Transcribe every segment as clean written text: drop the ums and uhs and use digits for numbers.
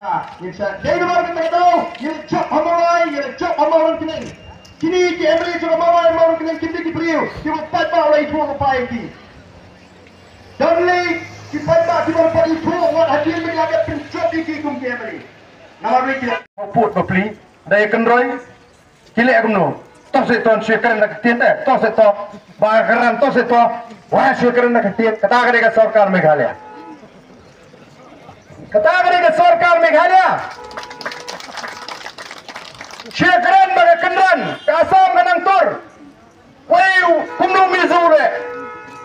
Jadi baru kita tahu, ia cop amarai, ia cop amaran kini. Kini ki Emily juga amarai amaran kini kita diberiu. Kita empat bau lagi dua kepai ini. Dan lagi kita empat kita empat itu orang hadir menjaga pencop di kum ki Emily. Nama lagi kita put beli daya kendroi. Kile agno. Tos itu syukuran nak tiada. Tos itu bakaran tos itu wah syukuran nak tiada. Kata kerja सरकार Meghalaya. Kata kerja सरकार Meghalaya. Syukuran bagi kendaraan, kasam kenang tur. Wei kumno mizure,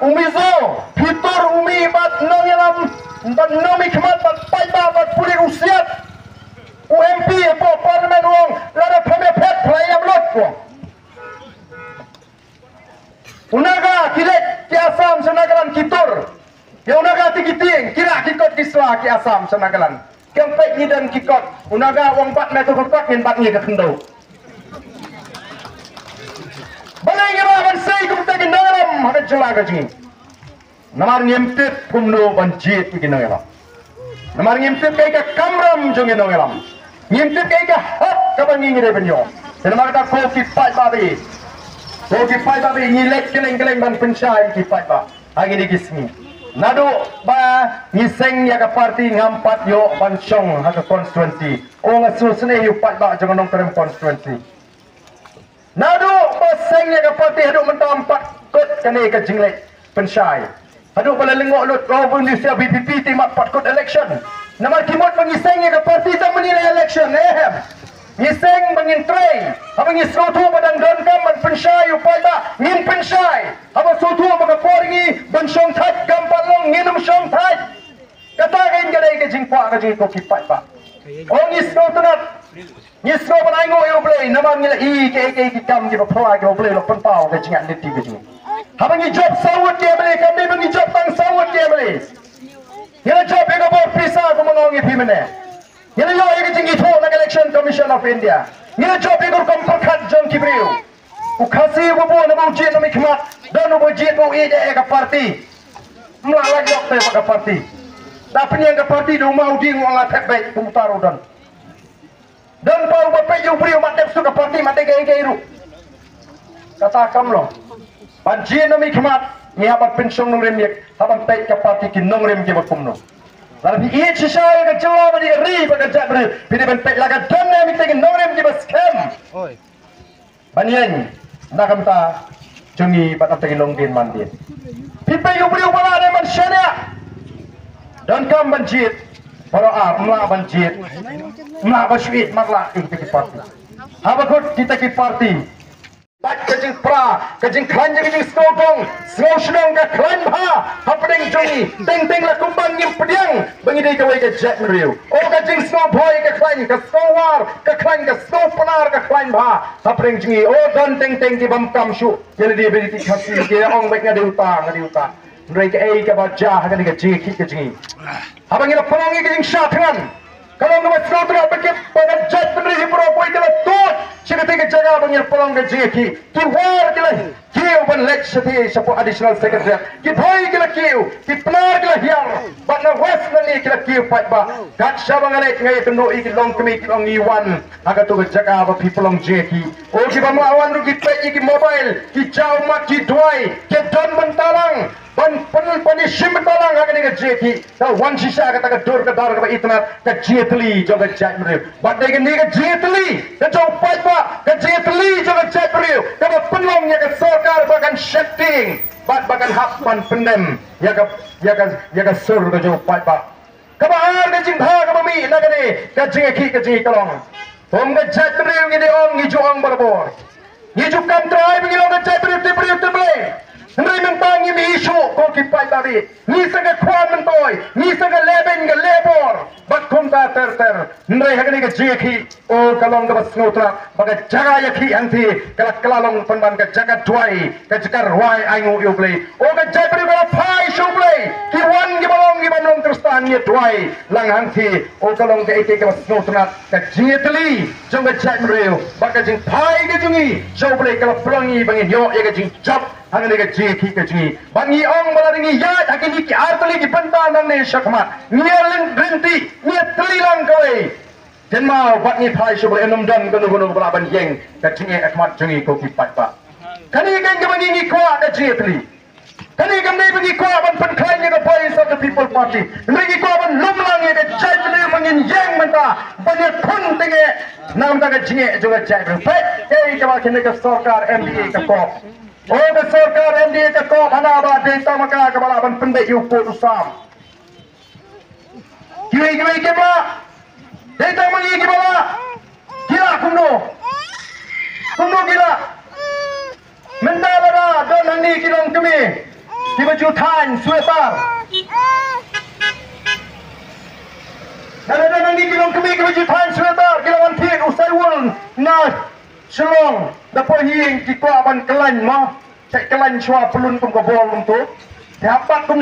umizo, fitur umi bat nongelam, bat nomi kemat bat payba bat puli usiat, UMP apa parlemen uang, lada pemepet pelayam lot uang. Unaga kilek ki asam senagalan kitur, ya unaga tikiting, kira kikot kislah ki asam senagalan. Kempek ni dan kikot, unaga wang bat metu kekot min bat ni ketendau. Balai ngiraman say kumta gindalam hada jelaga jing. Namar ngimtit kumno banjit gindalam. Namar ngimtit kay ka kamram jong gindalam. Ngimtit kay ka hot kabangi ngire benyo. Namar ta ko ki pai babi. Ko ki pai babi ngilek keleng-keleng ban pensyai ki pai ba. Agi ni kismi. Nado ba ngiseng ya ka parti ngampat yo bansong ha ka constituency. O ngasusne yu pai ba jong nong terem constituency. Nado baseng ya ka parti hadu mentam empat kot kane ka jinglek pensyai. Hadu bala lengok lut roving di sia BPP timak pat kot election. Nama kimot pangiseng ya ka parti ta menilai election ngiseng bangin tray. Apa ngisro tu badang don kam man pensyai upai ba ngin pensyai. Apa sotu maka poringi bensong that gampat long nginum song that. Kata kain gadai ka jingpa ka jing ko kipat ba. Oh ngisro tunat. Ngisro panango yo play nama ngila ke kam ki pala ke play lo pentau ke jingat niti ke jing. Haba ngi job sawut ke play kami bangi job tang sawut ke play. Ngila job ke bo pisa ko mangongi pimene. Ngila yo ke jing itu na election commission of India. Ngila job ke ko kompat jong kibriu. Ukasi bo na bo jit na mikmat dan bo jit bo ide ka parti. Mlalag yok te ka parti. Tapi yang ke parti do mau ding wang atek baik pemutaru dan dan pau bapak yu beri umat dep suka parti mate gay ru kata kam lo banjir nami kemat ni abat pensong nong rem yek aban tek ke parti ki nong rem ke bakum no lalu ie sisai ke jelo badi ri pada jak beri pidi ban tek laga dan nami tek nong rem ke baskem oi banyen nakam ta jungi bat tek long din mandin pipe yu beri ubala ne man syana dan kam banjir para mla banjir mla basuit magla kita ki parti habakot kita ki parti tak kajing pra kajing klan kajing skogong snowshnong ka klan bha hapdeng jongi teng la kumbang ngim pediang bangi dei kawai ka jet meriu o kajing snow boy ka klan ka snowar ka klan ka snow panar ka klan bha hapdeng jongi o don teng ki bam kam shu jadi dia beri ki khasi ke ong baik ngade utang mereka ke baca hakan ke jing ki jing abang ila panangi ke jing syatran kalau nama sekolah berkit pada jat peneri pro boy kala tot sikate ke jaga abang ila panang ke jing ki war kala kiu ban lek sati sapo additional secretary ki boy kala kiu ki penar kala hiang bat na west ni kala kiu pat ba gat sabang alek ngai teno iki long kemi long iwan aga tu ke jaga ba people long jing ki o ki ba mawan ru ki pe ki mobile ki jauh mat ki doi ke don mentalang ban pani sim talang aga ni ke jeki ta wan sisa kata ke dor ke dar ke itna ke jetli jo ke jat meriu bat de ni ke jetli ke jo pai ba ke jetli jo ke jat meriu ke penong ya ke sarkar bakan shifting bat bakan hapan pendem ya ke sur ke jo pai ba ke ba ke jing bha ke mi na ke ni ke jeki ke ji kalong om ke jat meriu ni om ni jo ang barbor ni jo kam trai bi lo ke jat meriu te ble Nri mentang ini isu kau kipai tadi. Ni sangat kuat mentoi. Ni sangat leben ke lebor. Bakum ta ter. Nri hagani ke jeki. Oh kalong dapat snotra. Bagai jaga yaki anti. Kalau kelalong penban ke jaga duai. Ke jaga ruai aingu yublei. Oh ke jai beri bala pai shublei. Kiwan gibalong gibanong terus tahan ye duai. Lang anti. Oh kalong ke ike ke snotra. Ke jetli. Jom ke jai meriu. Bagai jing pai ke jungi. Shublei kalau pelangi bangin yo ye ke jing job. Hanya dekat jeki ke jeki, bangi ong balaringi ya, akan iki arteli ki pentan dan ne shakmat, nialan grinti, niat telilang kawai, Jen mau buat ni thai sebelum enam dan gunu belaban yeng kacing ekmat jengi ko kipat pak. Kani kan kemangi ni kuat kacing teli. Kani kan ni pergi kuat ban penklaim ni ke Voice of the People Party. Pergi kuat ban lumlang ni ke cai ni mangin yeng mentah banyak kun tinggi nam tak kacing juga cai berpet. Kama kini ke sarkar MDA ke kop. Oh ke sarkar MDA ke kop hana ba data maka ke balaban pendek yuko usam. Kiwi kemla. Data mangi gimana? Gila kuno gila. Mendala don nangi kilong kami. Di baju tan sweater. Nada nangi kilong kami di baju tan sweater. Kilong antik usai wul na selong. Dapat hing di kuaban kelan mah. Cek kelan shua pelun kum ke bol untuk. Dapat kum